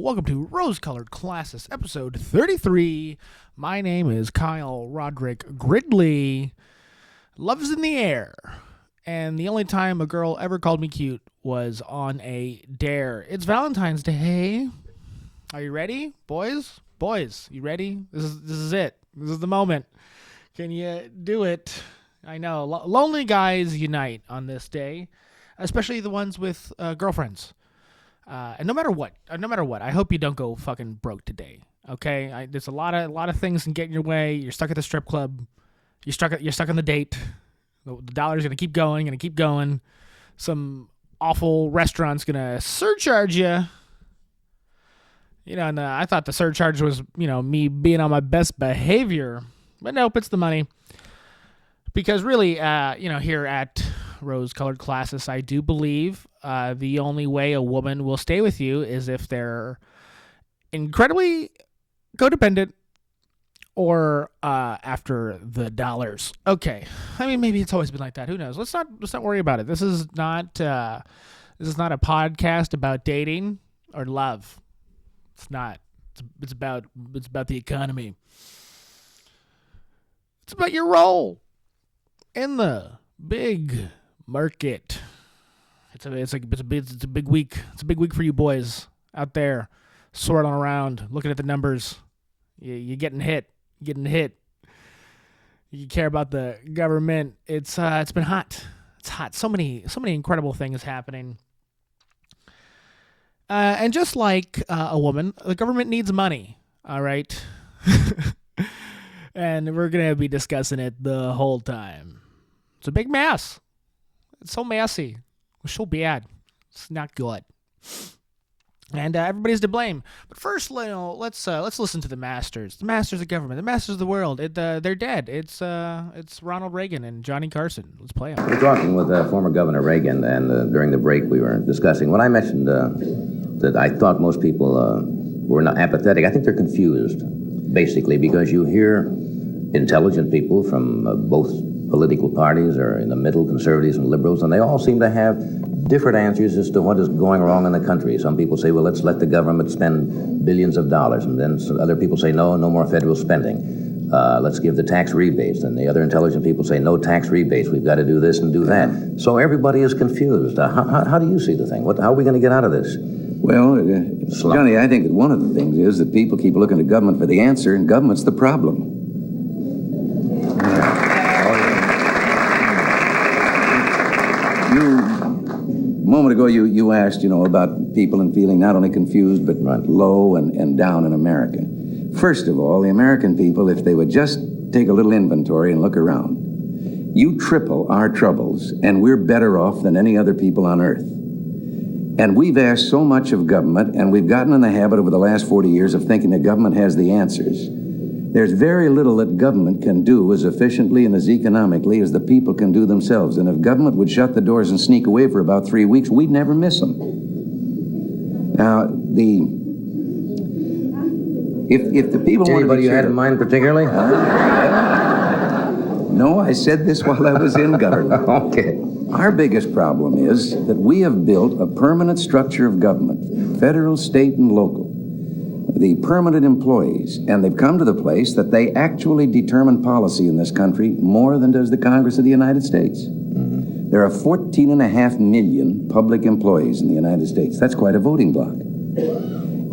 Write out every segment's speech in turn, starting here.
welcome to Rose-Colored Classist, episode 33. My name is Kyle Roderick Gridley. Love's in the air. And the only time a girl ever called me cute was on a dare. It's Valentine's Day. Are you ready, boys? Boys, you ready? This is it. This is the moment. Can you do it? I know. Lonely guys unite on this day, especially the ones with girlfriends. And no matter what, I hope you don't go fucking broke today. Okay, there's a lot of things can get in your way. You're stuck at the strip club. You're stuck on the date. The dollar's gonna keep going. Some awful restaurant's gonna surcharge you. And I thought the surcharge was, me being on my best behavior, but nope, it's the money. Because really, here at Rose-Colored Classist, I do believe the only way a woman will stay with you is if they're incredibly codependent or after the dollars. Okay, I mean, maybe it's always been like that. Who knows? Let's not worry about it. This is not a podcast about dating or love. It's not. It's about the economy. It's about your role in the big market. It's a big week. It's a big week for you boys out there, swirling around, looking at the numbers. You're getting hit. You care about the government. It's been hot. It's hot. So many incredible things happening. And just like a woman, the government needs money. All right. And we're gonna be discussing it the whole time. It's a big mess. It's so messy. It's so bad. It's not good. And everybody's to blame. But first, let's listen to the masters. The masters of government. The masters of the world. They're dead. It's Ronald Reagan and Johnny Carson. Let's play them. We're talking with former Governor Reagan, and during the break we were discussing. When I mentioned that I thought most people were not apathetic, I think they're confused, basically, because you hear intelligent people from both political parties or in the middle, conservatives and liberals, and they all seem to have different answers as to what is going wrong in the country. Some people say, well, let's let the government spend billions of dollars, and then some other people say, no more federal spending. Let's give the tax rebates, and the other intelligent people say, no tax rebates, we've got to do this and do that. So everybody is confused. How do you see the thing? How are we going to get out of this? Well, Johnny, I think that one of the things is that people keep looking to government for the answer, and government's the problem. A moment ago, you asked, about people and feeling not only confused, but low and down in America. First of all, the American people, if they would just take a little inventory and look around, you triple our troubles, and we're better off than any other people on earth. And we've asked so much of government, and we've gotten in the habit over the last 40 years of thinking that government has the answers. There's very little that government can do as efficiently and as economically as the people can do themselves. And if government would shut the doors and sneak away for about 3 weeks, we'd never miss them. Now, if the people want to be Anybody you had in mind particularly? No, I said this while I was in government. Okay. Our biggest problem is that we have built a permanent structure of government, federal, state, and local. The permanent employees, and they've come to the place that they actually determine policy in this country more than does the Congress of the United States. Mm-hmm. There are 14.5 million public employees in the United States. That's quite a voting bloc.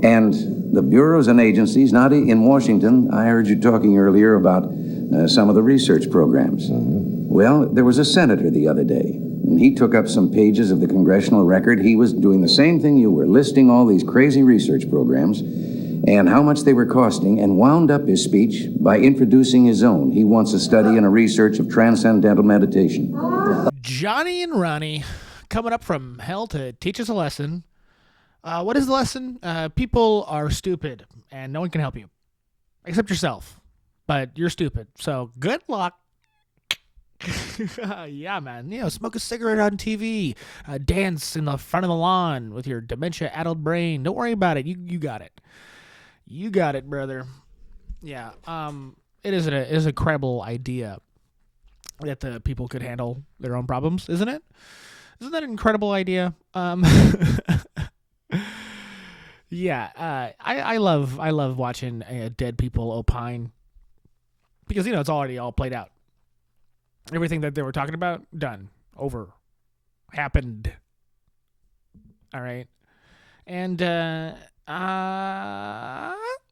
And the bureaus and agencies, not in Washington, I heard you talking earlier about some of the research programs. Mm-hmm. Well, there was a senator the other day, and he took up some pages of the congressional record. He was doing the same thing you were, listing all these crazy research programs and how much they were costing, and wound up his speech by introducing his own. He wants a study and a research of transcendental meditation. Johnny and Ronnie coming up from hell to teach us a lesson. What is the lesson? People are stupid, and no one can help you. Except yourself. But you're stupid, so good luck. Yeah, man. Smoke a cigarette on TV. Dance in the front of the lawn with your dementia-addled brain. Don't worry about it. You got it. You got it, brother. Yeah. It is a credible idea that the people could handle their own problems, isn't it? Isn't that an incredible idea? Yeah, I love watching dead people opine because it's already all played out. Everything that they were talking about, done, over, happened. All right, and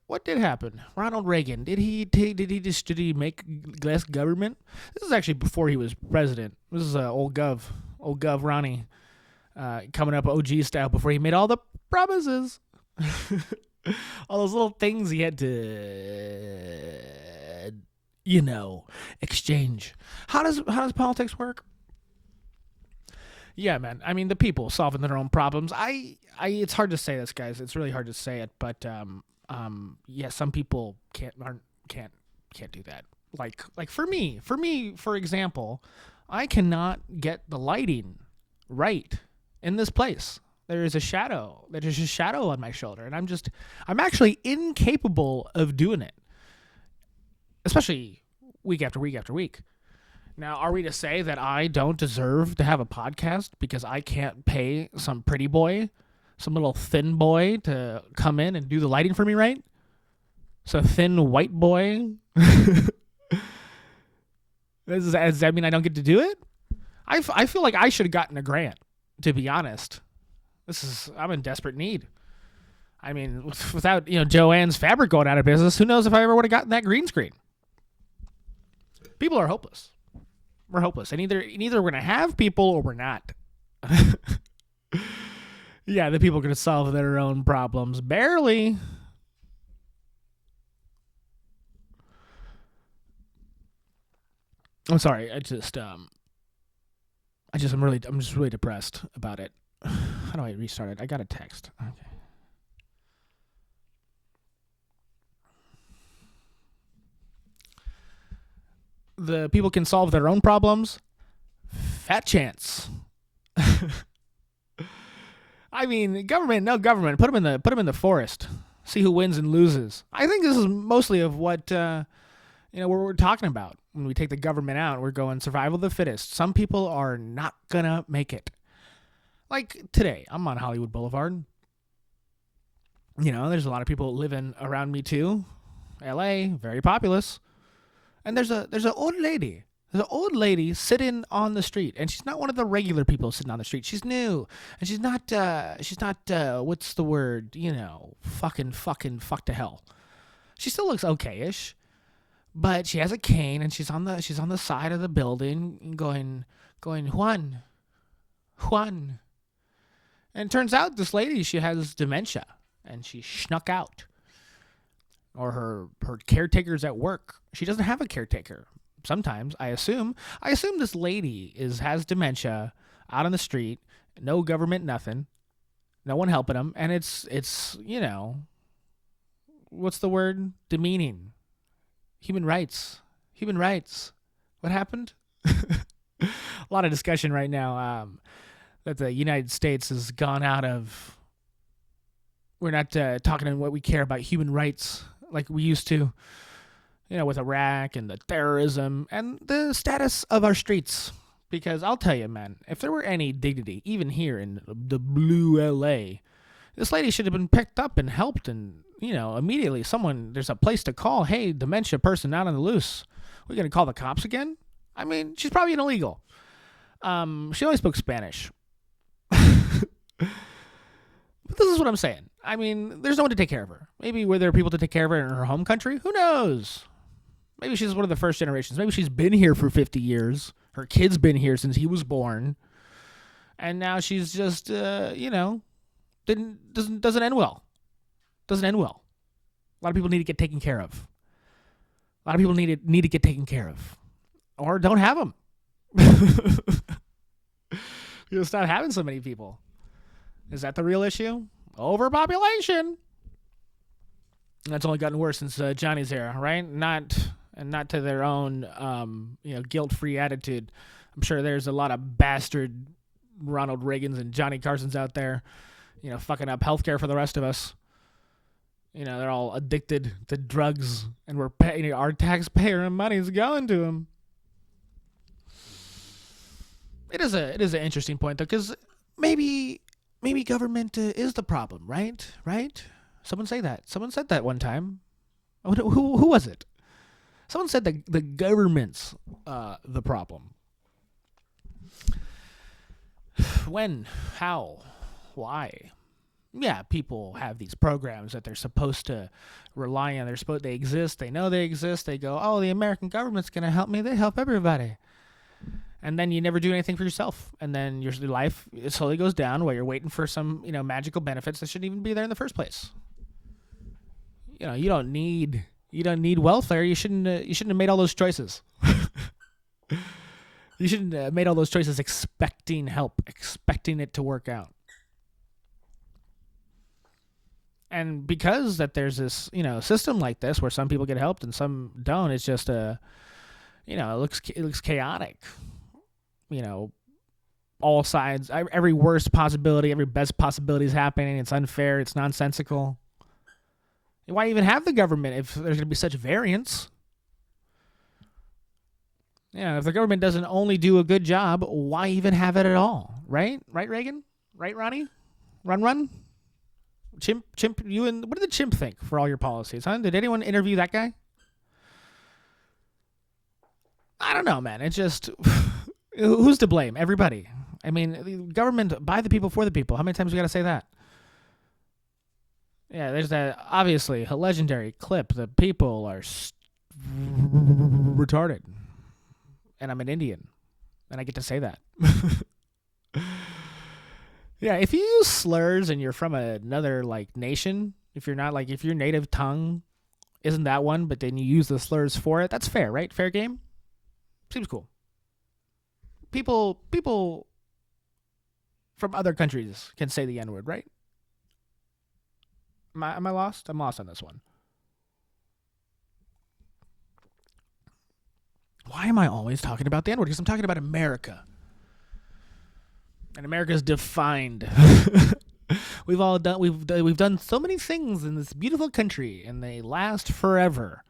what did happen? Ronald Reagan, did he make less government? This is actually before he was president. This is old Gov Ronnie, coming up OG style before he made all the promises. All those little things he had to exchange. How does politics work? Yeah, man. I mean, the people solving their own problems. It's hard to say this, guys. It's really hard to say it, but yeah, some people can't do that. Like for me, for example, I cannot get the lighting right in this place. There is a shadow. There's a shadow on my shoulder, and I'm actually incapable of doing it, especially week after week after week. Now, are we to say that I don't deserve to have a podcast because I can't pay some pretty boy, some little thin boy to come in and do the lighting for me, right? Some thin white boy. Does that mean I don't get to do it? I feel like I should have gotten a grant, to be honest. I'm in desperate need. I mean, without Joanne's Fabric going out of business, who knows if I ever would have gotten that green screen. People are hopeless. We're hopeless, and either we're gonna have people or we're not. Yeah, the people are gonna solve their own problems barely. I'm sorry. I'm just really depressed about it. How do I restart it? I got a text. Okay. The people can solve their own problems. Fat chance. I mean, no government. Put them in the forest. See who wins and loses. I think this is mostly of what what we're talking about. When we take the government out, we're going survival of the fittest. Some people are not gonna make it. Like today, I'm on Hollywood Boulevard. There's a lot of people living around me too. LA, very populous. And there's an old lady. There's an old lady sitting on the street, and she's not one of the regular people sitting on the street. She's new, and she's not what's the word? Fucking fuck to hell. She still looks okay-ish, but she has a cane, and she's on the side of the building, going Juan. And it turns out this lady, she has dementia, and she snuck out. Or her caretaker's at work. She doesn't have a caretaker. Sometimes, I assume this lady has dementia, out on the street, no government, nothing, no one helping them, and it's what's the word? Demeaning. Human rights. What happened? A lot of discussion right now that the United States has gone out of. We're not talking about what we care about human rights like we used to, with Iraq and the terrorism and the status of our streets. Because I'll tell you, man, if there were any dignity, even here in the blue LA, this lady should have been picked up and helped, and immediately there's a place to call. Hey, dementia person out on the loose. We're gonna call the cops again? I mean, she's probably an illegal. She only spoke Spanish. But this is what I'm saying. I mean, there's no one to take care of her. Maybe were there people to take care of her in her home country? Who knows? Maybe she's one of the first generations. Maybe she's been here for 50 years. Her kid's been here since he was born. And now she's just, doesn't end well. Doesn't end well. A lot of people need to get taken care of. A lot of people need to get taken care of. Or don't have them. You'll stop having so many people. Is that the real issue? Overpopulation. That's only gotten worse since Johnny's era, right? Not to their own, guilt-free attitude. I'm sure there's a lot of bastard Ronald Reagans and Johnny Carsons out there, fucking up healthcare for the rest of us. They're all addicted to drugs, and we're paying our taxpayer money's going to them. It is an interesting point though, because maybe maybe government is the problem, right? Right? Someone say that. Someone said that one time. Who was it? Someone said that the government's the problem. When? How? Why? Yeah, people have these programs that they're supposed to rely on. They exist. They know they exist. They go, oh, the American government's going to help me. They help everybody. And then you never do anything for yourself. And then your life slowly goes down while you're waiting for some, magical benefits that shouldn't even be there in the first place. You don't need welfare. You shouldn't have made all those choices. You shouldn't have made all those choices expecting help, expecting it to work out. And because that there's this, system like this where some people get helped and some don't, it's just it looks chaotic. All sides, every worst possibility, every best possibility is happening. It's unfair. It's nonsensical. Why even have the government if there's going to be such variance? If the government doesn't only do a good job, why even have it at all? Right? Right, Reagan? Right, Ronnie? Run? Chimp, you and what did the chimp think for all your policies, huh? Did anyone interview that guy? I don't know, man. It's just, who's to blame? Everybody. I mean, the government by the people for the people. How many times we got to say that? Yeah, there's that, obviously, a legendary clip. The people are retarded. And I'm an Indian. And I get to say that. Yeah, if you use slurs and you're from another, nation, if your native tongue isn't that one, but then you use the slurs for it, that's fair, right? Fair game? Seems cool. People from other countries can say the N-word, right? Am I lost? I'm lost on this one. Why am I always talking about the N-word? Because I'm talking about America. And America is defined. We've done so many things in this beautiful country, and they last forever.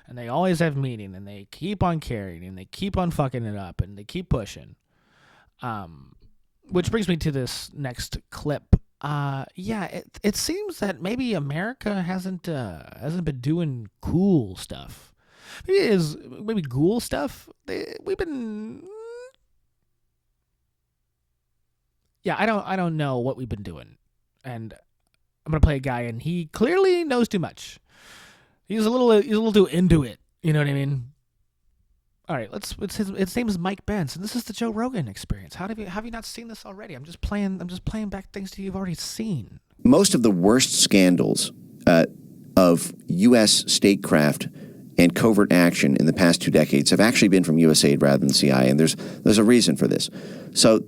And they always have meaning, and they keep on carrying, and they keep on fucking it up, and they keep pushing. Which brings me to this next clip. It seems that maybe America hasn't been doing cool stuff. Maybe ghoul stuff. We've been. Yeah, I don't know what we've been doing, and I'm gonna play a guy, and he clearly knows too much. He's a little too into it. You know what I mean? All right, his name is Mike Benz, and this is the Joe Rogan Experience. Have you not seen this already? I'm just playing back things that you've already seen. Most of the worst scandals of U.S. statecraft and covert action in the past 2 decades have actually been from USAID rather than CIA, and there's a reason for this. So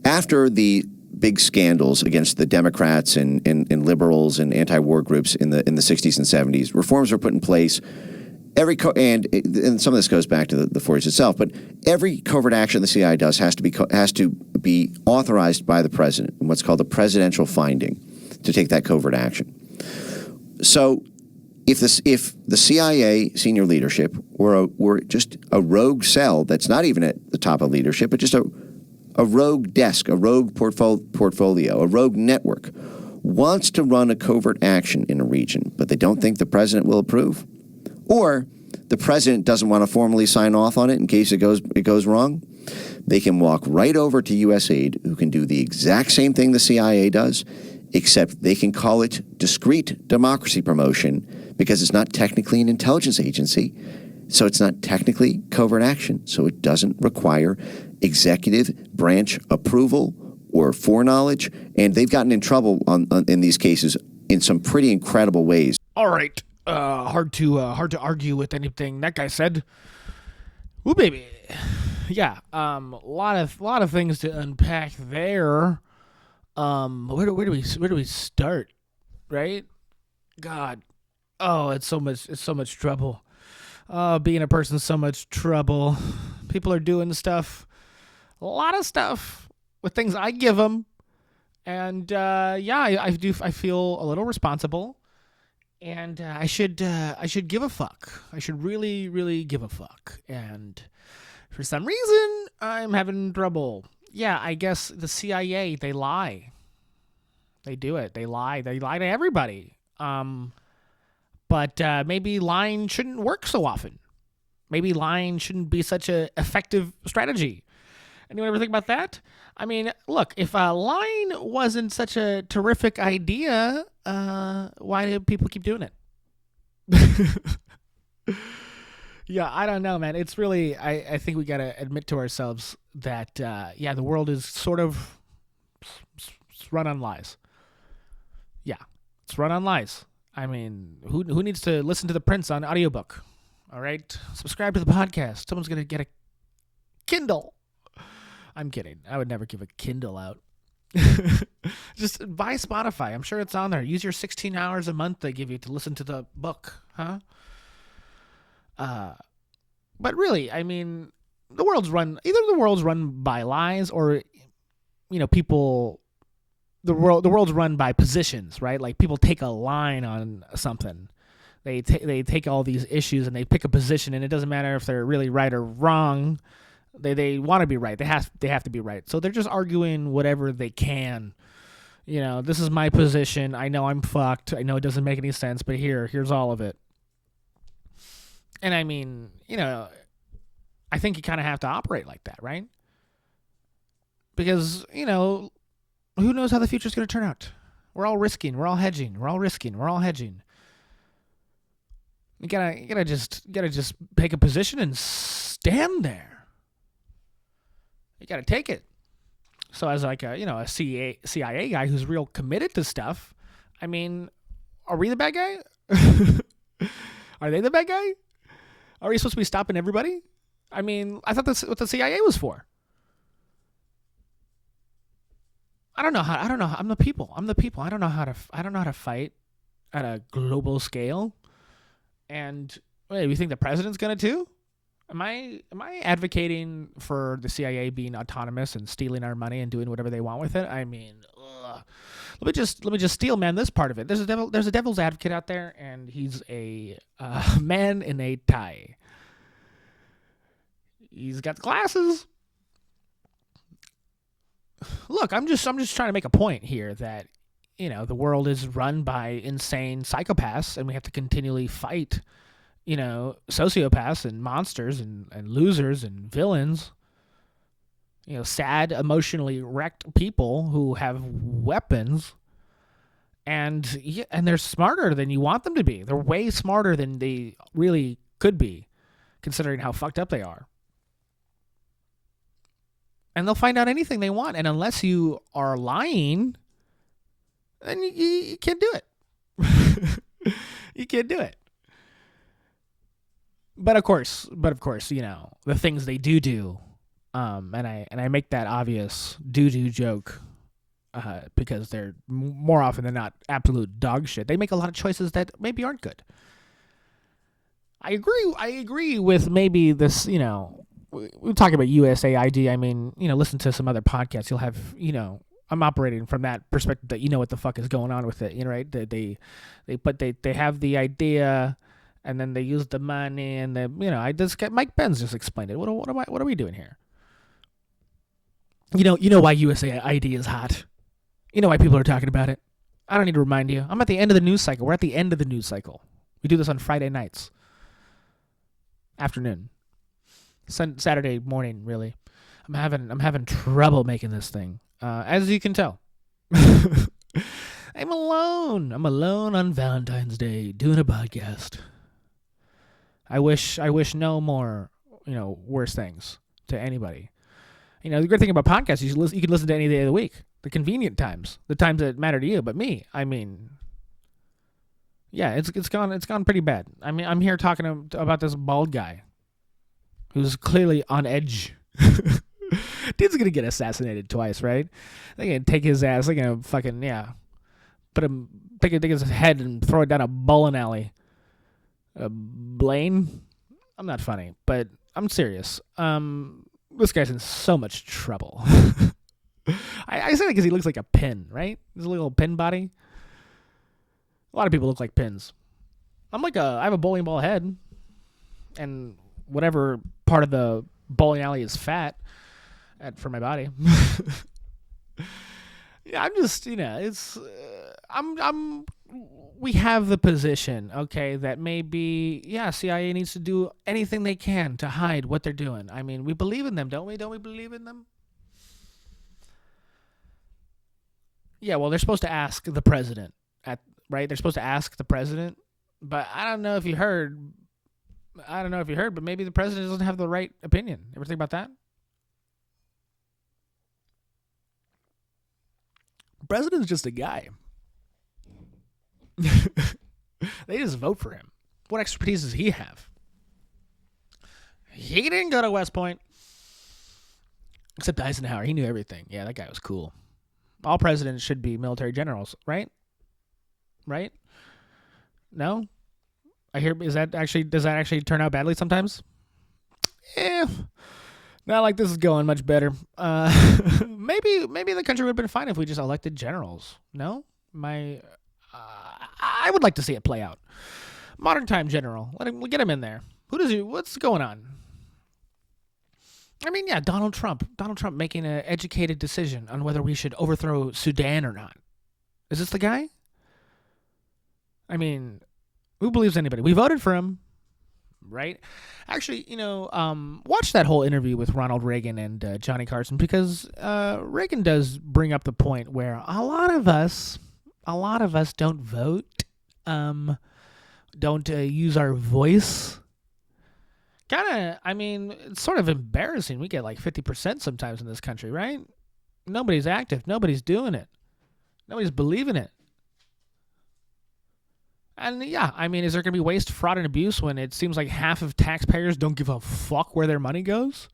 after the big scandals against the Democrats and liberals and anti-war groups in the 60s and 70s, reforms were put in place. And some of this goes back to the 40s itself, but every covert action the CIA does has to be authorized by the president in what's called a presidential finding to take that covert action. So if the CIA senior leadership were just a rogue cell that's not even at the top of leadership, but just a rogue desk, a rogue portfolio, a rogue network, wants to run a covert action in a region, but they don't think the president will approve, or the president doesn't want to formally sign off on it in case it goes wrong, they can walk right over to USAID, who can do the exact same thing the CIA does, except they can call it discreet democracy promotion because it's not technically an intelligence agency, so it's not technically covert action, so it doesn't require executive branch approval or foreknowledge, and they've gotten in trouble in these cases in some pretty incredible ways. All right, hard to argue with anything that guy said. Ooh, baby, yeah, a lot of things to unpack there. Where do we start? Right? God, oh, it's so much trouble. Being a person's so much trouble. People are doing stuff, a lot of stuff with things I give them, and I feel a little responsible, and I should give a fuck. I should really, really give a fuck, and for some reason I'm having trouble. Yeah, I guess the CIA, they lie. They do it. They lie. They lie to everybody. But maybe lying shouldn't work so often. Maybe lying shouldn't be such an effective strategy. Anyone ever think about that? I mean, look, if lying wasn't such a terrific idea, why do people keep doing it? Yeah, I don't know, man. It's really, I think we got to admit to ourselves that, the world is sort of it's run on lies. Yeah, it's run on lies. I mean, who needs to listen to the Prince on audiobook? All right? Subscribe to the podcast. Someone's going to get a Kindle. I'm kidding. I would never give a Kindle out. Just buy Spotify. I'm sure it's on there. Use your 16 hours a month they give you to listen to the book, huh? But really, I mean, the world's run by lies or, people. The world's run by positions, right? Like people take a line on something. They take all these issues and they pick a position, and it doesn't matter if they're really right or wrong. They want to be right. They have to be right. So they're just arguing whatever they can. This is my position. I know I'm fucked. I know it doesn't make any sense, but here's all of it. And I mean, I think you kind of have to operate like that, right? Because, who knows how the future's going to turn out? We're all risking. We're all hedging. We're all risking. We're all hedging. You gotta just take a position and stand there. You gotta take it. So as like a CIA guy who's real committed to stuff, I mean, are we the bad guy? Are they the bad guy? Are we supposed to be stopping everybody? I mean, I thought that's what the CIA was for. I don't know. I'm the people. I don't know how to fight at a global scale. And wait, you think the president's gonna too? Am I advocating for the CIA being autonomous and stealing our money and doing whatever they want with it? I mean, let me just steel man this part of it. There's a devil's advocate out there, and he's a man in a tie. He's got glasses. Look, I'm just trying to make a point here that, the world is run by insane psychopaths, and we have to continually fight, sociopaths and monsters and losers and villains, sad, emotionally wrecked people who have weapons, and they're smarter than you want them to be. They're way smarter than they really could be, considering how fucked up they are. And they'll find out anything they want. And unless you are lying, then you can't do it. You can't do it. But of course, the things they do, and I make that obvious do joke, because they're more often than not absolute dog shit. They make a lot of choices that maybe aren't good. I agree with maybe this, we talk about USAID. I mean, listen to some other podcasts. You'll have, I'm operating from that perspective that what the fuck is going on with it, right? They have the idea, and then they use the money, and I just get Mike Benz just explained it. What are we doing here? You know why USAID is hot. You know why people are talking about it. I don't need to remind you. I'm at the end of the news cycle. We're at the end of the news cycle. We do this on Friday nights, afternoon. Saturday morning, really. I'm having trouble making this thing, as you can tell. I'm alone on Valentine's Day doing a podcast. I wish no more, worse things to anybody. The great thing about podcasts is you can listen to any day of the week, the convenient times, the times that matter to you. But me, I mean, yeah, it's gone pretty bad. I mean, I'm here talking about this bald guy who's clearly on edge. Dude's gonna get assassinated twice, right? They're gonna take his ass. They're gonna fucking put him, take his head and throw it down a bowling alley. Blaine, I'm not funny, but I'm serious. This guy's in so much trouble. I say that because he looks like a pin, right? His little pin body. A lot of people look like pins. I have a bowling ball head, and whatever part of the bowling alley is fat for my body. Yeah, I'm just, it's, we have the position, okay, that maybe, CIA needs to do anything they can to hide what they're doing. I mean, we believe in them, don't we? Don't we believe in them? Yeah, well, they're supposed to ask the president, right? They're supposed to ask the president, but I don't know if you heard, but maybe the president doesn't have the right opinion. Ever think about that? The president's just a guy. They just vote for him. What expertise does he have? He didn't go to West Point. Except Eisenhower. He knew everything. Yeah, that guy was cool. All presidents should be military generals, right? Right? No? Does that actually turn out badly sometimes? Not like this is going much better. Maybe the country would have been fine if we just elected generals. No? I would like to see it play out. Modern time general. We'll get him in there. What's going on? I mean, yeah, Donald Trump making an educated decision on whether we should overthrow Sudan or not. Is this the guy? I mean, who believes anybody? We voted for him, right? Actually, watch that whole interview with Ronald Reagan and Johnny Carson, because Reagan does bring up the point where a lot of us don't vote, don't use our voice. It's sort of embarrassing. We get like 50% sometimes in this country, right? Nobody's active. Nobody's doing it. Nobody's believing it. And yeah, is there going to be waste, fraud, and abuse when it seems like half of taxpayers don't give a fuck where their money goes?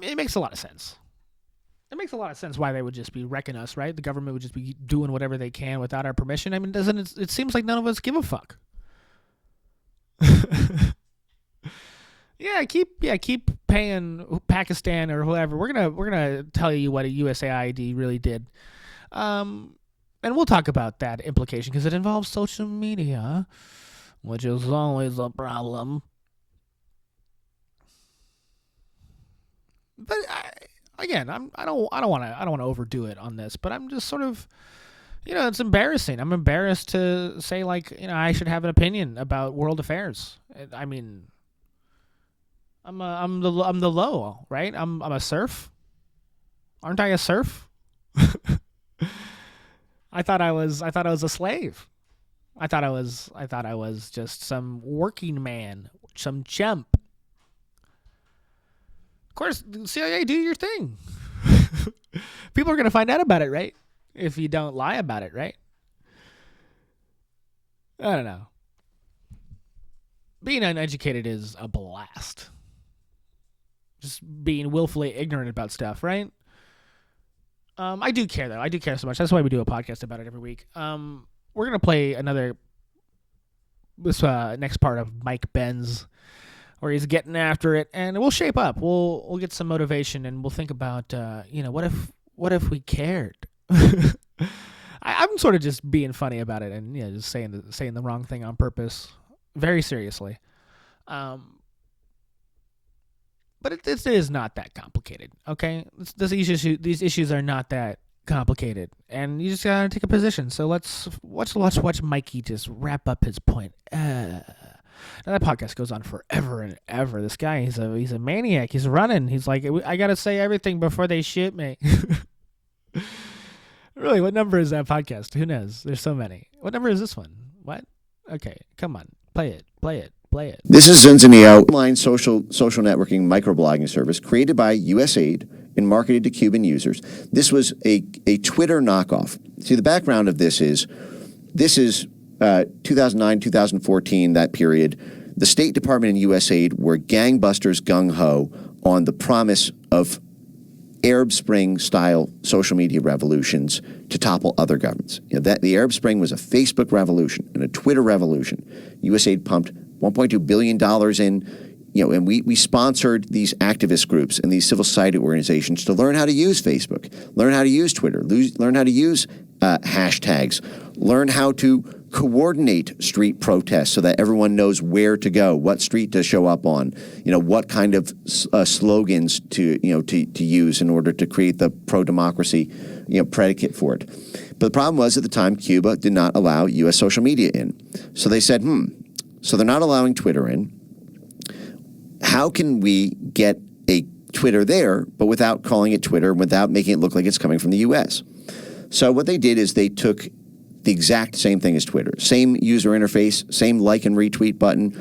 It makes a lot of sense. It makes a lot of sense why they would just be wrecking us, right? The government would just be doing whatever they can without our permission. It seems like none of us give a fuck. keep paying Pakistan or whoever. We're gonna tell you what a USAID really did, and we'll talk about that implication because it involves social media, which is always a problem. But I don't want to overdo it on this, but I'm just sort of. It's embarrassing. I'm embarrassed to say, I should have an opinion about world affairs. I'm the low, right? I'm a serf. Aren't I a serf? I thought I was a slave. I thought I was just some working man, some chump. Of course, CIA, do your thing. People are going to find out about it, right? If you don't lie about it, right? I don't know. Being uneducated is a blast. Just being willfully ignorant about stuff, right? I do care, though. I do care so much. That's why we do a podcast about it every week. We're going to play this next part of Mike Benz, where he's getting after it, and we'll shape up. We'll get some motivation, and we'll think about, what if we cared? I'm sort of just being funny about it and just saying the wrong thing on purpose, very seriously. But it is not that complicated, okay? These issues are not that complicated, and you just gotta take a position. So let's watch Mikey just wrap up his point. Now that podcast goes on forever and ever. This guy, he's a maniac. He's running. He's like, I gotta say everything before they shoot me. Really, what number is that podcast? Who knows? There's so many. What number is this one? What? Okay, come on. Play it. This is Zinzaneo, online social networking microblogging service created by USAID and marketed to Cuban users. This was a Twitter knockoff. See, the background of this is 2009, 2014, that period. The State Department and USAID were gangbusters gung-ho on the promise of Arab Spring-style social media revolutions to topple other governments. The Arab Spring was a Facebook revolution and a Twitter revolution. USAID pumped $1.2 billion in, and we sponsored these activist groups and these civil society organizations to learn how to use Facebook, learn how to use Twitter, learn how to use hashtags, learn how to coordinate street protests so that everyone knows where to go, what street to show up on, what kind of slogans to use in order to create the pro-democracy, predicate for it. But the problem was at the time, Cuba did not allow U.S. social media in. So they said, so they're not allowing Twitter in. How can we get a Twitter there, but without calling it Twitter, without making it look like it's coming from the U.S.? So what they did is they took the exact same thing as Twitter. Same user interface, same like and retweet button.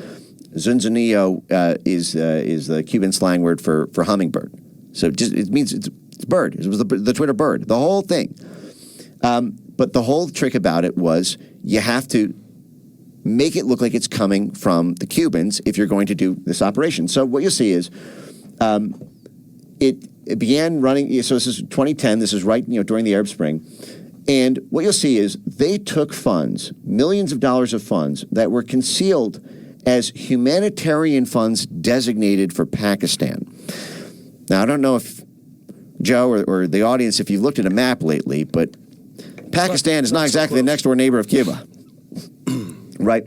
Zunzanillo is the Cuban slang word for hummingbird. So it means it's bird. It was the Twitter bird, the whole thing. But the whole trick about it was you have to make it look like it's coming from the Cubans if you're going to do this operation. So what you'll see is it began running. So this is 2010. This is right during the Arab Spring. And what you'll see is they took funds, millions of dollars of funds, that were concealed as humanitarian funds designated for Pakistan. Now, I don't know if Joe or the audience, if you've looked at a map lately, but Pakistan is not exactly the next door neighbor of Cuba. Right?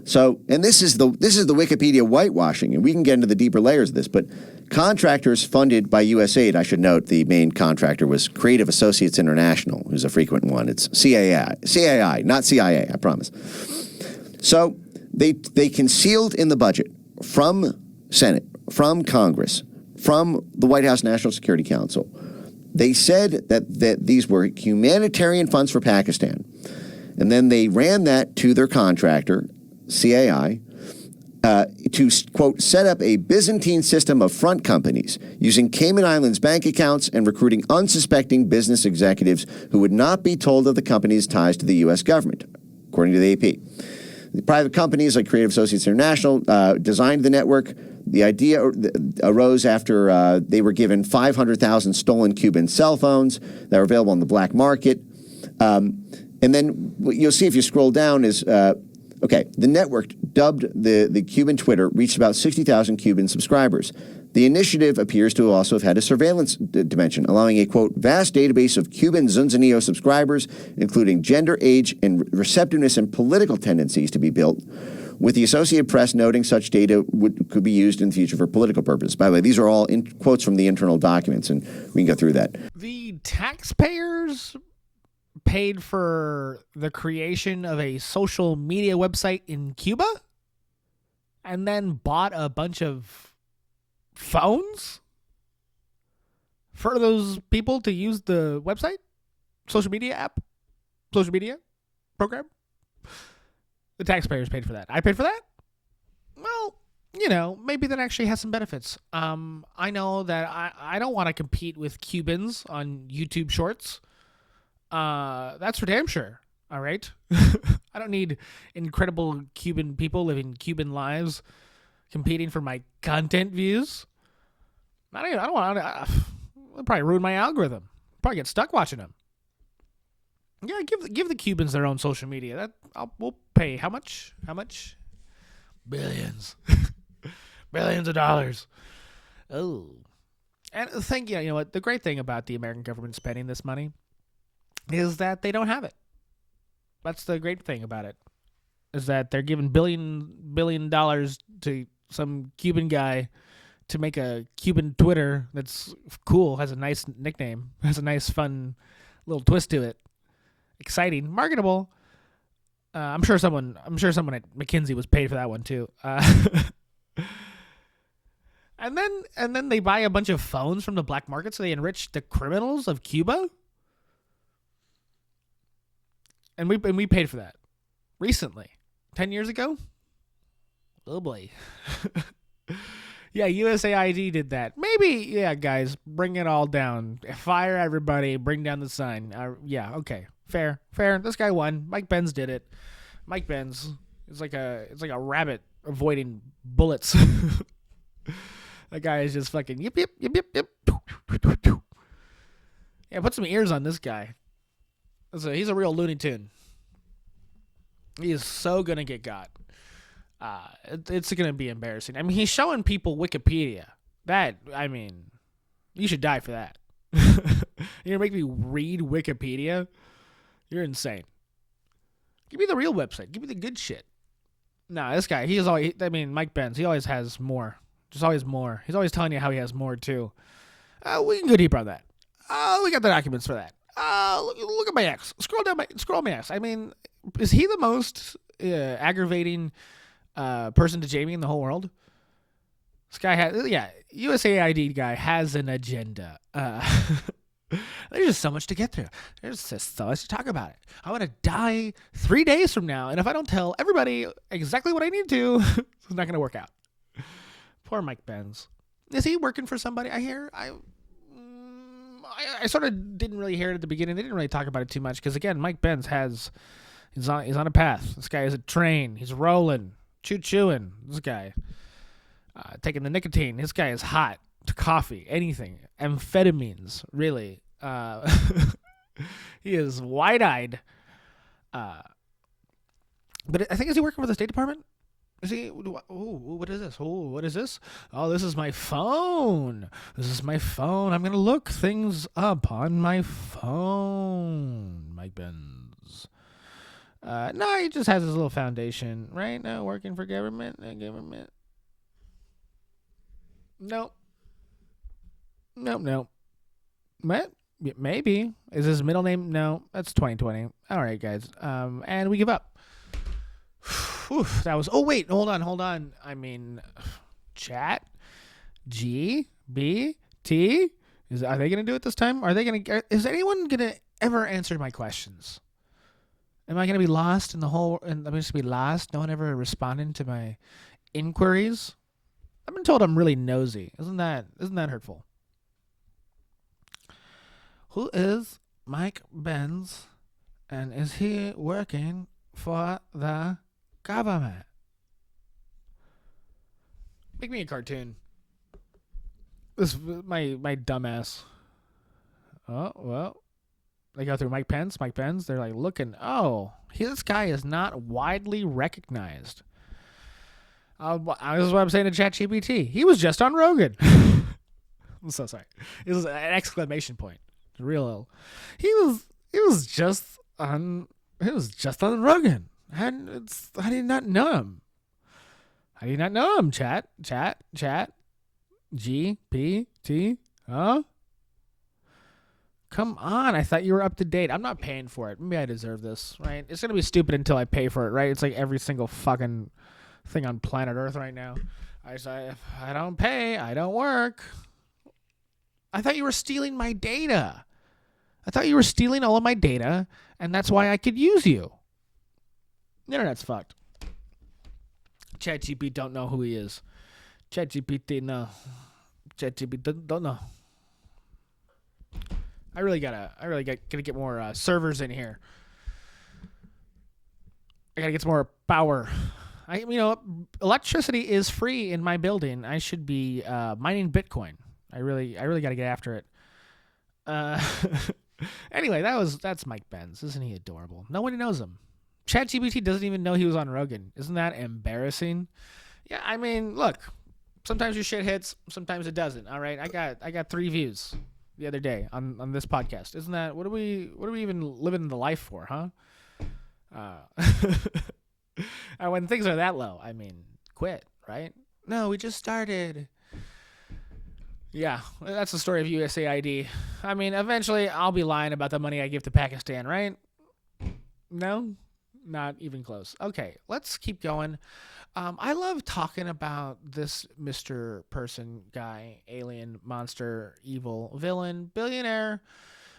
So, and this is the Wikipedia whitewashing, and we can get into the deeper layers of this, but contractors funded by USAID, I should note, the main contractor was Creative Associates International, who's a frequent one. It's CAI, not CIA, I promise. So they concealed in the budget from Senate, from Congress, from the White House National Security Council. They said that these were humanitarian funds for Pakistan. And then they ran that to their contractor, CAI, to, quote, set up a Byzantine system of front companies using Cayman Islands bank accounts and recruiting unsuspecting business executives who would not be told of the company's ties to the U.S. government, according to the AP. The private companies like Creative Associates International designed the network. The idea arose after they were given 500,000 stolen Cuban cell phones that were available on the black market. And then what you'll see if you scroll down is, the network, dubbed the Cuban Twitter, reached about 60,000 Cuban subscribers. The initiative appears to also have had a surveillance dimension, allowing a, quote, vast database of Cuban Zunzanillo subscribers, including gender, age, and receptiveness and political tendencies to be built, with the Associated Press noting such data could be used in the future for political purposes. By the way, these are all quotes from the internal documents, and we can go through that. The taxpayers paid for the creation of a social media website in Cuba and then bought a bunch of phones for those people to use the website, social media program. The taxpayers paid for that. I paid for that. Well, maybe that actually has some benefits. I know that I don't want to compete with Cubans on YouTube Shorts. That's for damn sure. All right. I don't need incredible Cuban people living Cuban lives competing for my content views. I don't want to. It'll probably ruin my algorithm. Probably get stuck watching them. Yeah, give the Cubans their own social media. We'll pay how much? Billions, billions of dollars. Oh, and you know what? The great thing about the American government spending this money is that they don't have it. That's the great thing about it, is that they're giving billion dollars to some Cuban guy to make a Cuban Twitter that's cool, has a nice nickname, has a nice fun little twist to it, exciting, marketable. I'm sure someone at McKinsey was paid for that one too. And then they buy a bunch of phones from the black market so they enrich the criminals of Cuba. And we paid for that recently, 10 years ago. Oh boy. Yeah, USAID did that. Maybe, yeah, guys, bring it all down. Fire everybody, bring down the sign. Yeah, okay, fair. This guy won. Mike Benz did it. Mike Benz is like a rabbit avoiding bullets. That guy is just fucking yip. Yeah, put some ears on this guy. He's a real Looney Tune. He is so gonna get got. It's gonna be embarrassing. I mean, he's showing people Wikipedia. You should die for that. You're gonna make me read Wikipedia? You're insane. Give me the real website. Give me the good shit. Nah, this guy, he is always, I mean, Mike Benz, he always has more. Just always more. He's always telling you how he has more, too. We can go deeper on that. We got the documents for that. Look at my ex. Scroll my ex. I mean, is he the most aggravating person to Jamie in the whole world? This guy has, USAID guy has an agenda. There's just so much to get through. There's just so much to talk about it. I'm going to die 3 days from now, and if I don't tell everybody exactly what I need to, it's not going to work out. Poor Mike Benz. Is he working for somebody? I hear. I sort of didn't really hear it at the beginning. They didn't really talk about it too much because, again, Mike Benz he's on a path. This guy is a train. He's rolling, chewing. This guy taking the nicotine. This guy is hot to coffee, anything, amphetamines, really. He is wide-eyed. But I think, is he working for the State Department? Is he? What is this? What is this? Oh, this is my phone. I'm going to look things up on my phone. Mike Benz. No, he just has his little foundation. Right now, working for government. Nope. What? Maybe. Is his middle name? No, that's 2020. All right, guys. And we give up. Whew, that was. Oh wait, hold on. I mean, chat, G, B, T. Are they gonna do it this time? Is anyone gonna ever answer my questions? Am I gonna be lost in the whole? And I'm just gonna be lost. No one ever responding to my inquiries. I've been told I'm really nosy. Isn't that hurtful? Who is Mike Benz, and is he working for the government? Make me a cartoon. This my dumbass. Oh well, they go through Mike Benz. They're like looking. Oh, this guy is not widely recognized. This is what I'm saying to ChatGPT. He was just on Rogan. I'm so sorry. It was an exclamation point. Real. He was just on Rogan. How do you not know him? Chat. G, P, T. Huh? Come on. I thought you were up to date. I'm not paying for it. Maybe I deserve this, right? It's going to be stupid until I pay for it, right? It's like every single fucking thing on planet Earth right now. I say, if I don't pay, I don't work. I thought you were stealing my data. I thought you were stealing all of my data, and that's why I could use you. The internet's fucked. ChatGPT don't know who he is. ChatGPT no. ChatGPT don't know. I really gotta get more servers in here. I gotta get some more power. Electricity is free in my building. I should be mining Bitcoin. I really gotta get after it. Anyway, that's Mike Benz. Isn't he adorable? Nobody knows him. ChatGPT doesn't even know he was on Rogan. Isn't that embarrassing? Yeah, I mean, look. Sometimes your shit hits, sometimes it doesn't. All right, I got 3 views the other day on this podcast. Isn't that what are we even living the life for, huh? When things are that low, I mean, quit, right? No, we just started. Yeah, that's the story of USAID. I mean, eventually I'll be lying about the money I give to Pakistan, right? No? Not even close. Okay, let's keep going. I love talking about this Mr. Person guy, alien, monster, evil, villain, billionaire.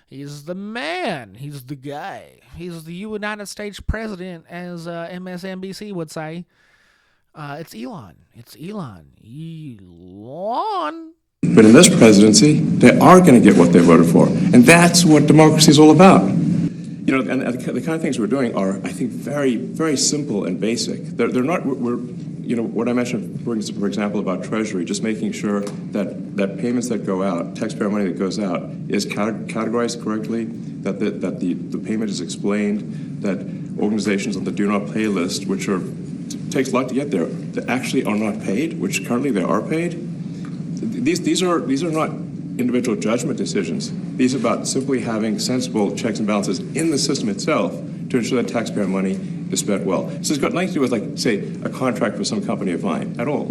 He's the man. He's the guy. He's the United States president, as MSNBC would say. It's Elon. Elon. But in this presidency, they are going to get what they voted for. And that's what democracy is all about. You know, and the kind of things we're doing are, I think, very, very simple and basic. They're not, what I mentioned, for example, about Treasury, just making sure that payments that go out, taxpayer money that goes out, is categorized correctly, that the payment is explained, that organizations on the do not pay list, which takes a lot to get there, that actually are not paid, which currently they are paid. These are not individual judgment decisions. These are about simply having sensible checks and balances in the system itself to ensure that taxpayer money is spent well. So it's got nothing to do with, like, say, a contract with some company of mine at all.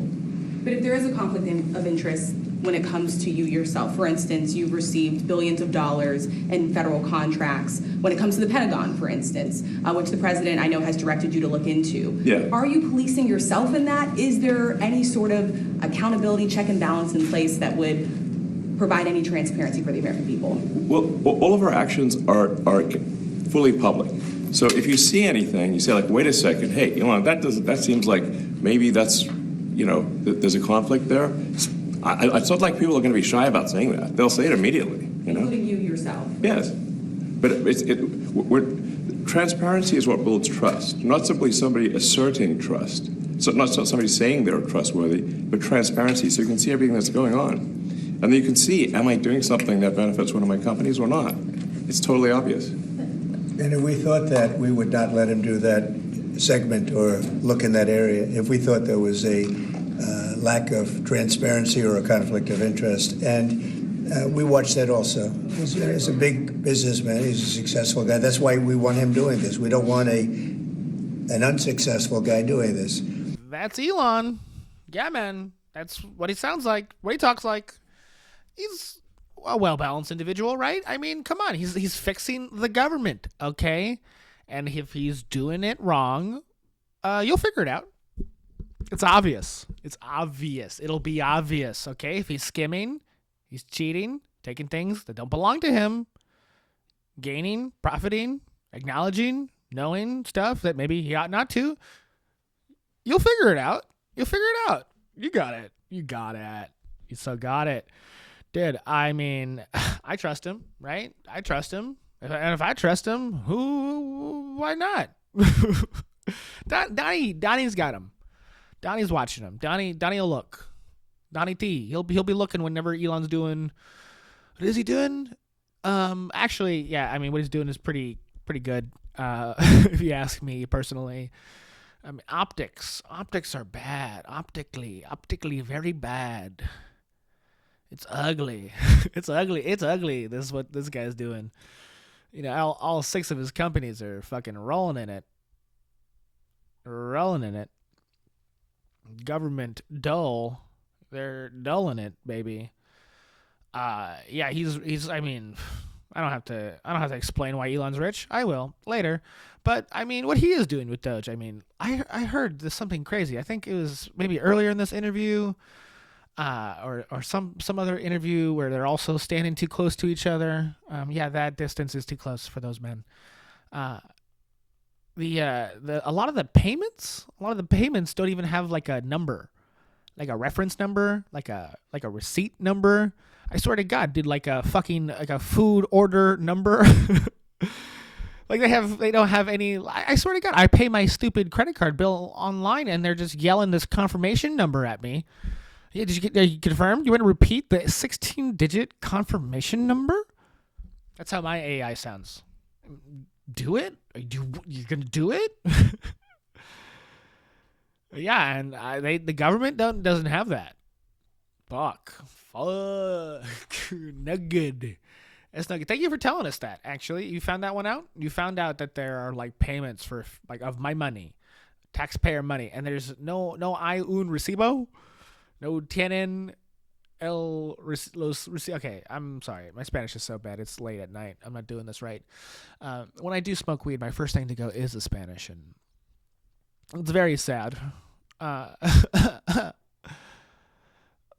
But if there is a conflict of interest when it comes to you yourself, for instance, you've received billions of dollars in federal contracts when it comes to the Pentagon, for instance, which the president I know has directed you to look into. Yeah. Are you policing yourself in that? Is there any sort of accountability check and balance in place that would provide any transparency for the American people? Well, all of our actions are fully public. So if you see anything, you say, like, wait a second, hey, that seems like maybe that's, there's a conflict there. It's not like people are going to be shy about saying that. They'll say it immediately. Including you yourself. Yes, but transparency is what builds trust, not simply somebody asserting trust. So not somebody saying they're trustworthy, but transparency, so you can see everything that's going on. And then you can see, am I doing something that benefits one of my companies or not? It's totally obvious. And if we thought that, we would not let him do that segment or look in that area if we thought there was a lack of transparency or a conflict of interest. And we watched that also. He's a big businessman. He's a successful guy. That's why we want him doing this. We don't want an unsuccessful guy doing this. That's Elon. Yeah, man. That's what he sounds like, what he talks like. He's a well-balanced individual, right? I mean, come on. He's fixing the government, okay? And if he's doing it wrong, you'll figure it out. It's obvious. It's obvious. It'll be obvious, okay? If he's skimming, he's cheating, taking things that don't belong to him, gaining, profiting, acknowledging, knowing stuff that maybe he ought not to, you'll figure it out. You'll figure it out. You got it. You got it. You so got it. Dude, I mean, I trust him, right? I trust him. And if I trust him, why not? Donnie's got him. Donnie's watching him. Donnie will look. Donnie T. He'll be looking whenever Elon's doing. What is he doing? Actually, yeah. I mean, what he's doing is pretty good. If you ask me personally. I mean, optics are bad. Optically very bad. It's ugly. It's ugly. This is what this guy's doing. All 6 of his companies are fucking rolling in it. Government dull. They're dulling it, baby. Yeah, he's. I mean, I don't have to explain why Elon's rich. I will later. But I mean, what he is doing with Doge. I mean, I heard there's something crazy. I think it was maybe earlier in this interview, or some other interview where they're also standing too close to each other. Yeah, that distance is too close for those men. A lot of the payments don't even have like a number, like a reference number, like a receipt number. I swear to God, dude, like a food order number. Like they don't have any. I swear to God, I pay my stupid credit card bill online and they're just yelling this confirmation number at me. Yeah, are you confirmed? You want to repeat the 16-digit confirmation number? That's how my AI sounds. Do it? You're gonna do it? Yeah, and the government doesn't have that. Fuck. Not good. That's not good. Thank you for telling us that. Actually, you found that one out. You found out that there are like payments for like of my money, taxpayer money, and there's no I un recibo, no tienen el los. Okay, I'm sorry. My Spanish is so bad. It's late at night. I'm not doing this right. When I do smoke weed, my first thing to go is the Spanish, and it's very sad.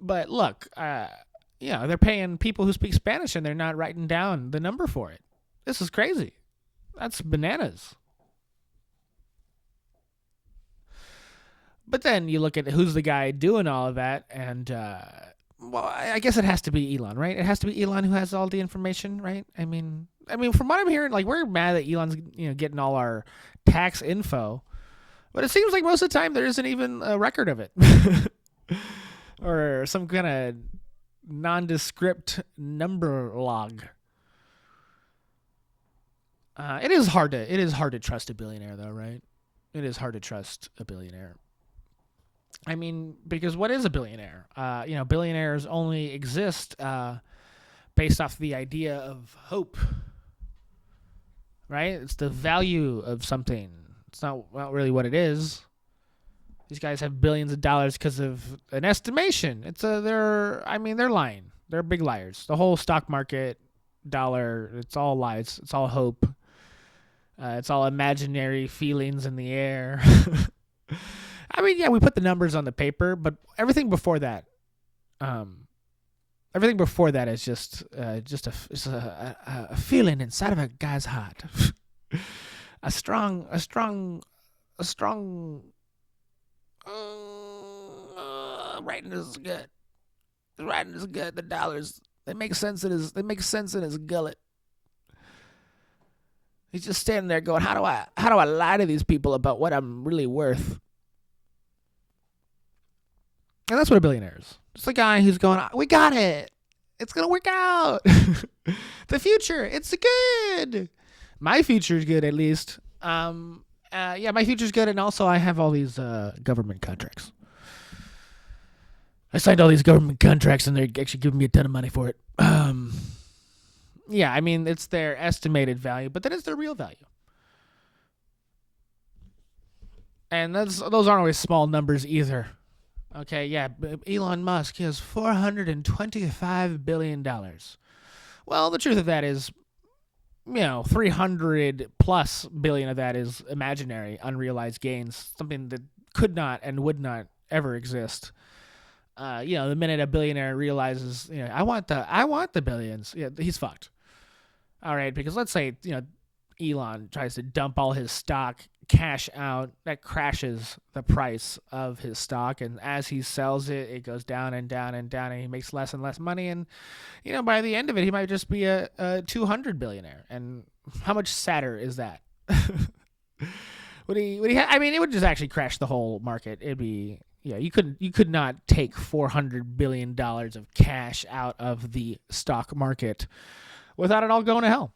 But look, they're paying people who speak Spanish and they're not writing down the number for it. This is crazy. That's bananas. But then you look at who's the guy doing all of that, and I guess it has to be Elon, right? It has to be Elon who has all the information, right? I mean, from what I'm hearing, like we're mad that Elon's getting all our tax info, but it seems like most of the time there isn't even a record of it, or some kind of nondescript number log. It is hard to trust a billionaire, though, right? It is hard to trust a billionaire. I mean, because what is a billionaire? Billionaires only exist based off the idea of hope, right? It's the value of something It's not really what it is. These guys have billions of dollars because of an estimation. They're lying. They're big liars. The whole stock market, dollar, it's all lies. It's all hope. It's all imaginary feelings in the air. I mean, yeah, we put the numbers on the paper, but everything before that is just a feeling inside of a guy's heart. a strong writing is good. The writing is good. The dollars, they make sense in his gullet. He's just standing there going, how do I lie to these people about what I'm really worth? And that's what a billionaire is. Just a guy who's going, we got it. It's going to work out. The future, it's good. My future's good, at least. Yeah, my future's good, and also I have all these government contracts. I signed all these government contracts, and they're actually giving me a ton of money for it. Yeah, I mean, it's their estimated value, but that is their real value. And those aren't always small numbers either. Okay, yeah, Elon Musk, he has $425 billion. Well, the truth of that is, 300 plus billion of that is imaginary, unrealized gains, something that could not and would not ever exist. The minute a billionaire realizes, I want the billions, yeah, he's fucked. All right, because let's say, Elon tries to dump all his stock, cash out, that crashes the price of his stock, and as he sells it, it goes down and down and down, and he makes less and less money, and by the end of it, he might just be a 200 billionaire. And how much sadder is that? It would just actually crash the whole market. It'd be, you could not take $400 billion of cash out of the stock market without it all going to hell.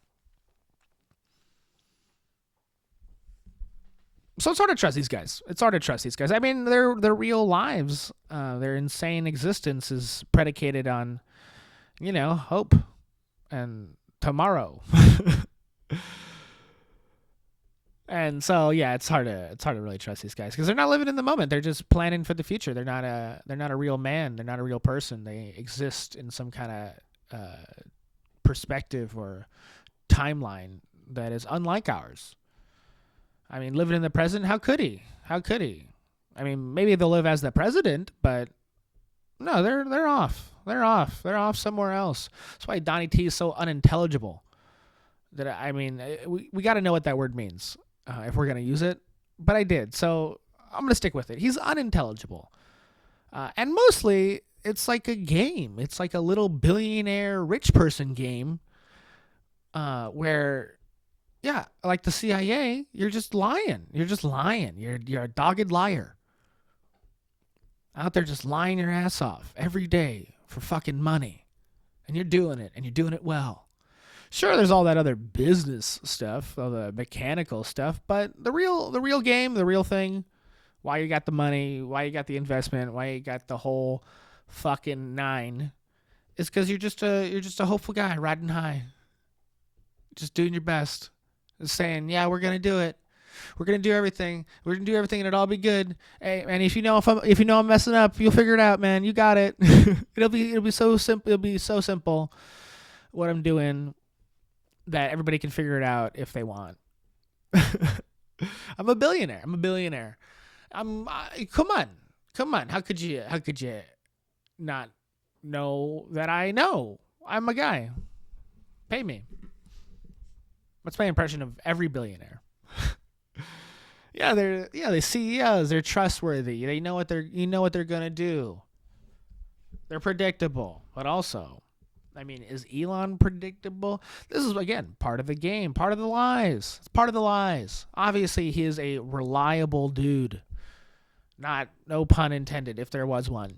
So it's hard to trust these guys. I mean, their real lives, their insane existence is predicated on, hope and tomorrow. And so, yeah, it's hard to really trust these guys because they're not living in the moment. They're just planning for the future. They're not a real man. They're not a real person. They exist in some kind of perspective or timeline that is unlike ours. I mean, living in the present, how could he? I mean, maybe they'll live as the president, but no, they're off. They're off somewhere else. That's why Donnie T is so unintelligible. We got to know what that word means if we're going to use it. But I did, so I'm going to stick with it. He's unintelligible. And mostly, it's like a game. It's like a little billionaire rich person game where... yeah, like the CIA, you're just lying. You're a dogged liar. Out there just lying your ass off every day for fucking money. And you're doing it, and you're doing it well. Sure, there's all that other business stuff, all the mechanical stuff, but the real game, the real thing, why you got the money, why you got the investment, why you got the whole fucking nine, is because you're just a hopeful guy riding high. Just doing your best. Saying, yeah, we're gonna do it. We're gonna do everything. We're gonna do everything, and it'll all be good. Hey, and if I'm messing up, you'll figure it out, man. You got it. It'll be so simple. It'll be so simple. What I'm doing, that everybody can figure it out if they want. I'm a billionaire. Come on. How could you not know that I know? I'm a guy. Pay me. That's my impression of every billionaire. They're CEOs. They're trustworthy. They know what they're gonna do. They're predictable, but also, is Elon predictable? This is again part of the game, part of the lies. It's part of the lies. Obviously, he is a reliable dude. No pun intended, if there was one.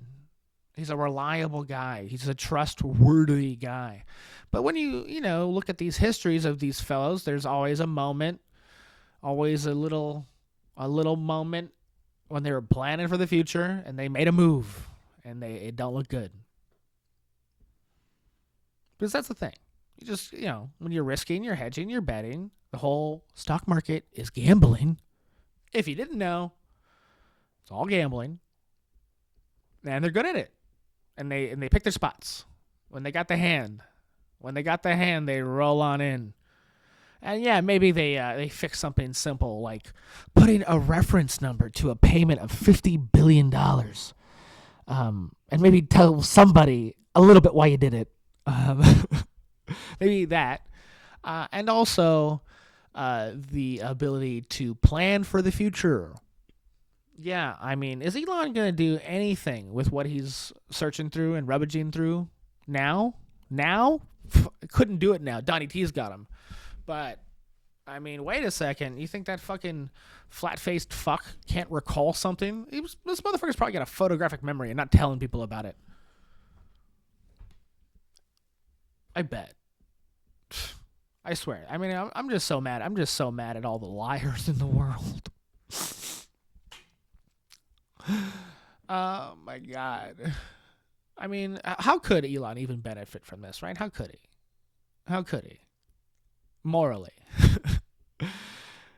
He's a reliable guy. He's a trustworthy guy. But when you look at these histories of these fellows, there's always a moment, always a little moment when they were planning for the future and they made a move and it don't look good. Because that's the thing. You just, when you're risking, you're hedging, you're betting, the whole stock market is gambling. If you didn't know, it's all gambling. And they're good at it. And they pick their spots. When they got the hand, they roll on in. And yeah, maybe they fix something simple like putting a reference number to a payment of $50 billion. And maybe tell somebody a little bit why you did it. Maybe that. And also the ability to plan for the future. Yeah, I mean, is Elon going to do anything with what he's searching through and rummaging through now? Couldn't do it now. Donnie T's got him. But, I mean, wait a second. You think that fucking flat-faced fuck can't recall something? This motherfucker's probably got a photographic memory and not telling people about it. I bet. I swear. I mean, I'm just so mad. I'm just so mad at all the liars in the world. Oh, my God. I mean, how could Elon even benefit from this, right? How could he? Morally.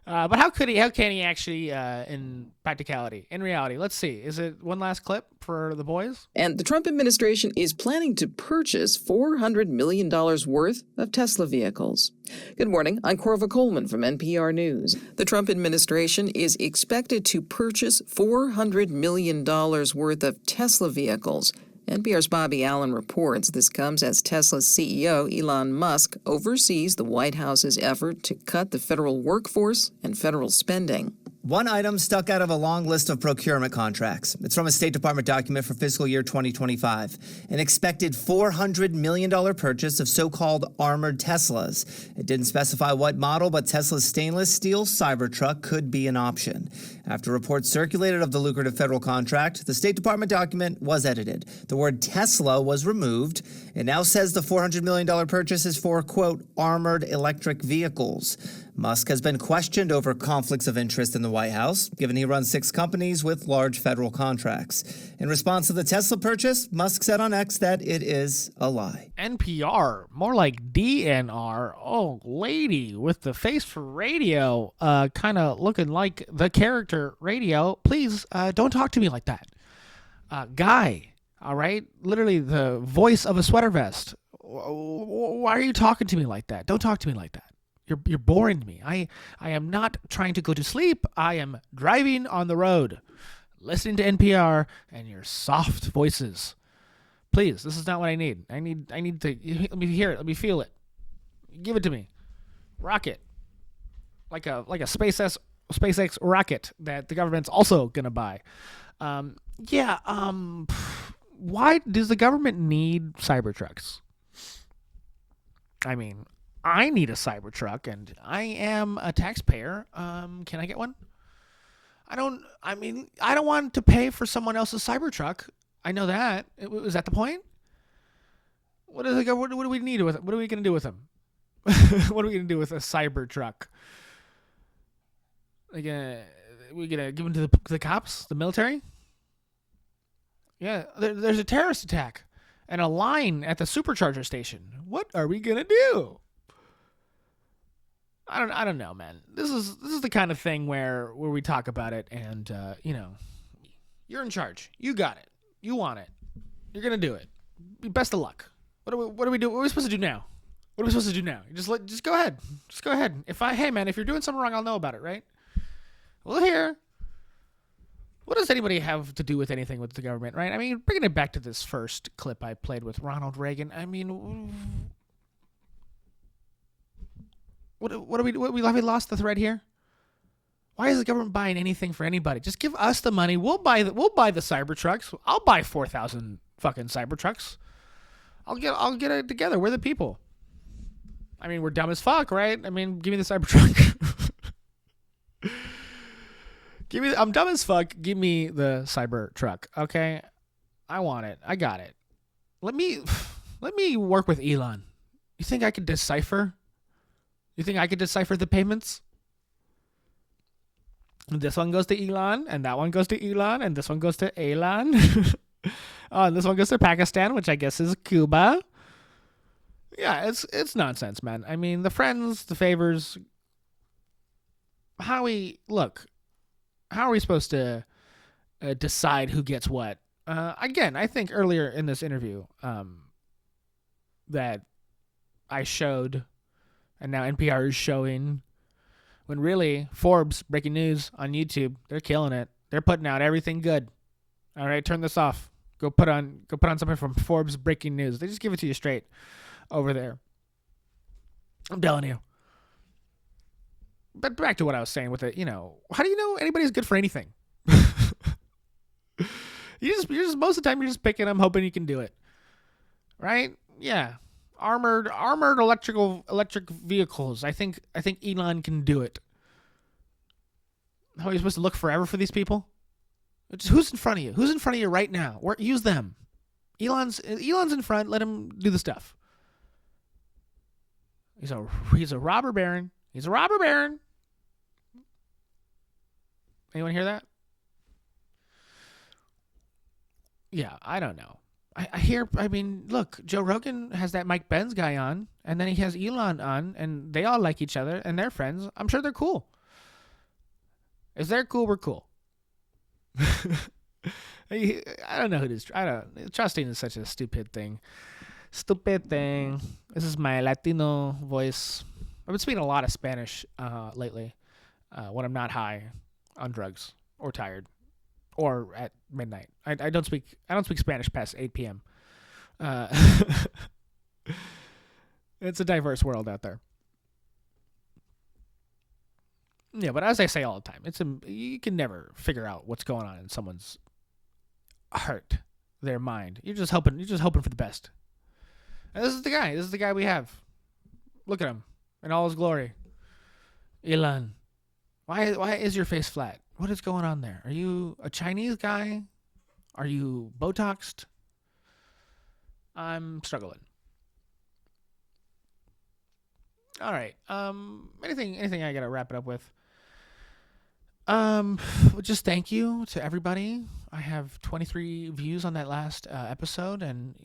But how can he actually, in practicality, in reality? Let's see. Is it one last clip for the boys? And the Trump administration is planning to purchase $400 million worth of Tesla vehicles. Good morning. I'm Corva Coleman from NPR News. The Trump administration is expected to purchase $400 million worth of Tesla vehicles. NPR's Bobby Allen reports this comes as Tesla's CEO, Elon Musk, oversees the White House's effort to cut the federal workforce and federal spending. One item stuck out of a long list of procurement contracts. It's from a State Department document for fiscal year 2025. An expected $400 million purchase of so-called armored Teslas. It didn't specify what model, but Tesla's stainless steel Cybertruck could be an option. After reports circulated of the lucrative federal contract, the State Department document was edited. The word Tesla was removed. It now says the $400 million purchase is for, quote, armored electric vehicles. Musk has been questioned over conflicts of interest in the White House, given he runs 6 companies with large federal contracts. In response to the Tesla purchase, Musk said on X that it is a lie. NPR, more like DNR. Oh, lady with the face for radio, kind of looking like the character radio. Please, don't talk to me like that. Guy, all right? Literally the voice of a sweater vest. Why are you talking to me like that? Don't talk to me like that. You're boring to me. I am not trying to go to sleep. I am driving on the road, listening to NPR and your soft voices. Please, this is not what I need. I need to let me hear it. Let me feel it. Give it to me. Rocket. Like a SpaceX rocket that the government's also gonna buy. Why does the government need Cybertrucks? I mean, I need a Cybertruck, and I am a taxpayer. Can I get one? I don't want to pay for someone else's Cybertruck. I know that. Is that the point? What do we need with it? What are we going to do with them? What are we going to do with a Cybertruck? We gonna give them to the cops, the military? Yeah, there's a terrorist attack and a line at the supercharger station. What are we gonna do? I don't know, man. This is the kind of thing where we talk about it and you're in charge. You got it. You want it. You're gonna do it. Best of luck. What do we do? What are we supposed to do now? What are we supposed to do now? Just go ahead. Just go ahead. Hey man, if you're doing something wrong, I'll know about it, right? Well, here. What does anybody have to do with anything with the government, right? I mean, bringing it back to this first clip I played with Ronald Reagan. I mean, we lost the thread here. Why is the government buying anything for anybody? Just give us the money. We'll buy the Cybertrucks. I'll buy 4,000 fucking Cybertrucks. I'll get it together. We're the people. I mean, we're dumb as fuck, right? I mean, give me the Cybertruck. I'm dumb as fuck. Give me the Cybertruck, okay? I want it. I got it. Let me work with Elon. You think I could decipher? You think I could decipher the payments? This one goes to Elon, and that one goes to Elon, and this one goes to Elon. And this one goes to Pakistan, which I guess is Cuba. Yeah, it's nonsense, man. I mean, the friends, the favors. Howie, look. How are we supposed to decide who gets what? Again, I think earlier in this interview that I showed, and now NPR is showing, when really Forbes, breaking news on YouTube, they're killing it. They're putting out everything good. All right, turn this off. Go put on something from Forbes breaking news. They just give it to you straight over there. I'm telling you. But back to what I was saying with it, how do you know anybody's good for anything? You're just most of the time you're just picking them, hoping you can do it, right? Yeah, armored electric vehicles. I think Elon can do it. How are you supposed to look forever for these people? Who's in front of you? Who's in front of you right now? Use them. Elon's in front. Let him do the stuff. He's a robber baron. He's a robber baron. Anyone hear that? Yeah, I don't know. Look, Joe Rogan has that Mike Benz guy on, and then he has Elon on, and they all like each other, and they're friends. I'm sure they're cool. If they're cool, we're cool. I don't know who this. Trusting is such a stupid thing. Stupid thing. This is my Latino voice. I've been speaking a lot of Spanish lately when I'm not high on drugs or tired or at midnight. I don't speak Spanish past 8 p.m. It's a diverse world out there. Yeah, but as I say all the time, you can never figure out what's going on in someone's heart, their mind. You're just hoping for the best. And this is the guy we have. Look at him in all his glory. Elon, why is your face flat? What is going on there? Are you a Chinese guy? Are you Botoxed? I'm struggling. All right. Anything I gotta wrap it up with? Just thank you to everybody. I have 23 views on that last episode, and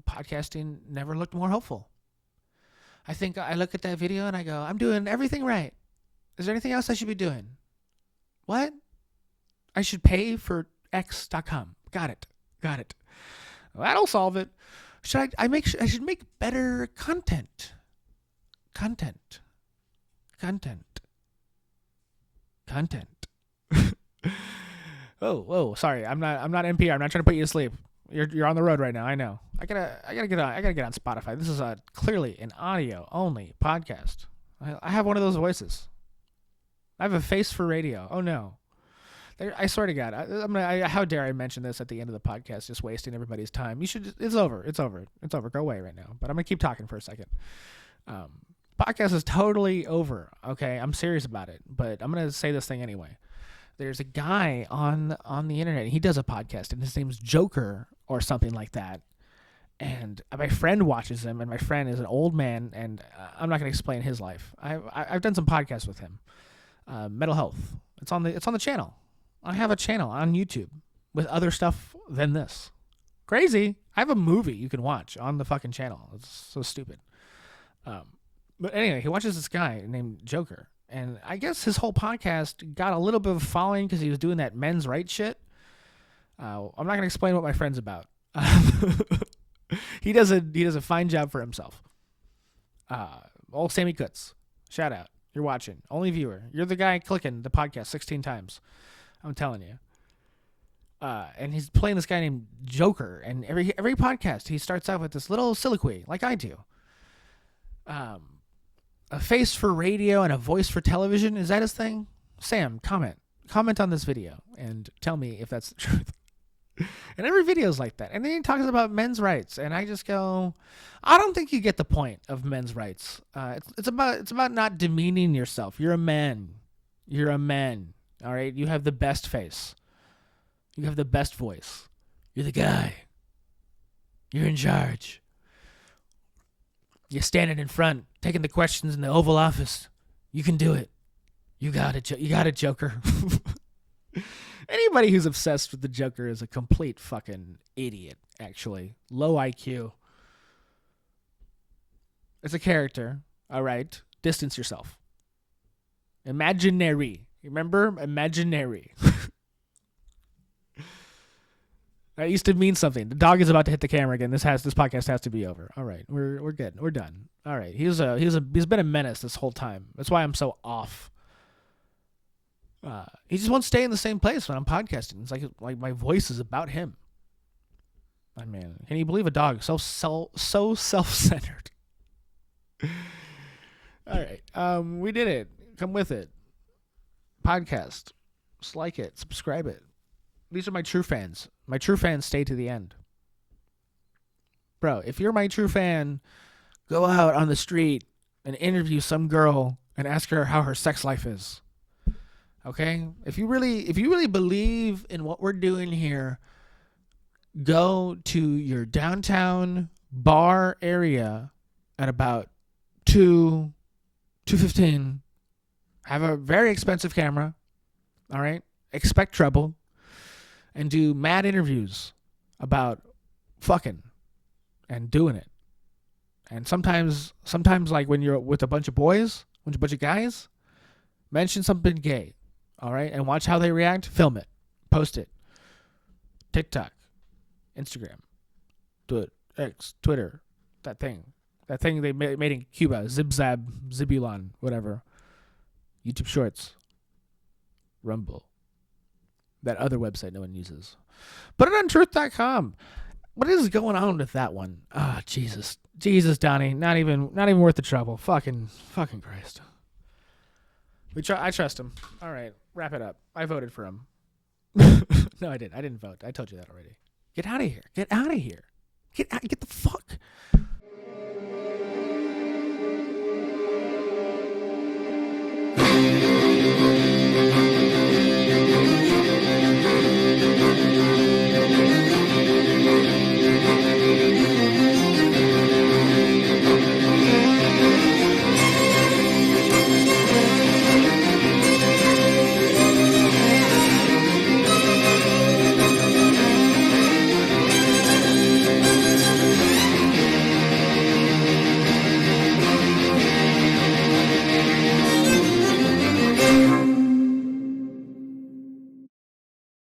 podcasting never looked more hopeful. I think I look at that video and I go, I'm doing everything right. Is there anything else I should be doing? What? I should pay for X.com. Got it. Well, that'll solve it. I should make better content. Whoa, sorry. I'm not NPR. I'm not trying to put you to sleep. You're on the road right now. I know. I gotta get on Spotify. This is clearly an audio only podcast. I have one of those voices. I have a face for radio. Oh no. I swear to God, how dare I mention this at the end of the podcast, just wasting everybody's time. It's over. Go away right now. But I'm gonna keep talking for a second. Podcast is totally over. Okay, I'm serious about it, but I'm gonna say this thing anyway. There's a guy on the internet. He does a podcast, and his name's Joker or something like that. And my friend watches him, and my friend is an old man, and I'm not gonna explain his life. I've done some podcasts with him. Mental health. It's on the channel. I have a channel on YouTube with other stuff than this. Crazy. I have a movie you can watch on the fucking channel. It's so stupid. But anyway, he watches this guy named Joker. And I guess his whole podcast got a little bit of a following because he was doing that men's rights shit. I'm not going to explain what my friend's about. He does a fine job for himself. Old Sammy Kutz. Shout out. You're watching. Only viewer. You're the guy clicking the podcast 16 times. I'm telling you. And he's playing this guy named Joker. And every podcast, he starts out with this little soliloquy, like I do. A face for radio and a voice for television. Is that his thing? Sam, comment on this video and tell me if that's the truth. And every video is like that. And then he talks about men's rights, and I just go, I don't think you get the point of men's rights. It's about not demeaning yourself. You're a man. All right, you have the best face. You have the best voice. You're the guy. You're in charge. You're standing in front, taking the questions in the Oval Office. You can do it. You got it, Joker. Anybody who's obsessed with the Joker is a complete fucking idiot, actually. Low IQ. It's a character, all right? Distance yourself. Imaginary. Remember? Imaginary. That used to mean something. The dog is about to hit the camera again. This podcast has to be over. All right, we're good. We're done. All right. He's been a menace this whole time. That's why I'm so off. He just won't stay in the same place when I'm podcasting. It's like my voice is about him. I mean, can you believe a dog so self-centered? All right. We did it. Come with it. Podcast. Just like it. Subscribe it. These are my true fans. My true fans stay to the end. Bro, if you're my true fan, go out on the street and interview some girl and ask her how her sex life is. Okay? If you really believe in what we're doing here, go to your downtown bar area at about 2:15. Have a very expensive camera. All right? Expect trouble. And do mad interviews about fucking and doing it. And sometimes like when you're with a bunch of boys, a bunch of guys, mention something gay. All right? And watch how they react. Film it. Post it. TikTok. Instagram. Do it. X. Twitter. That thing they made in Cuba. Zibulon. Whatever. YouTube Shorts. Rumble. That other website no one uses. Put it on truth.com. What is going on with that one? Ah, Jesus. Jesus, Donnie. Not even worth the trouble. Fucking Christ. I trust him. All right. Wrap it up. I voted for him. No, I didn't. I didn't vote. I told you that already. Get out of here. Get out of here. Get the fuck.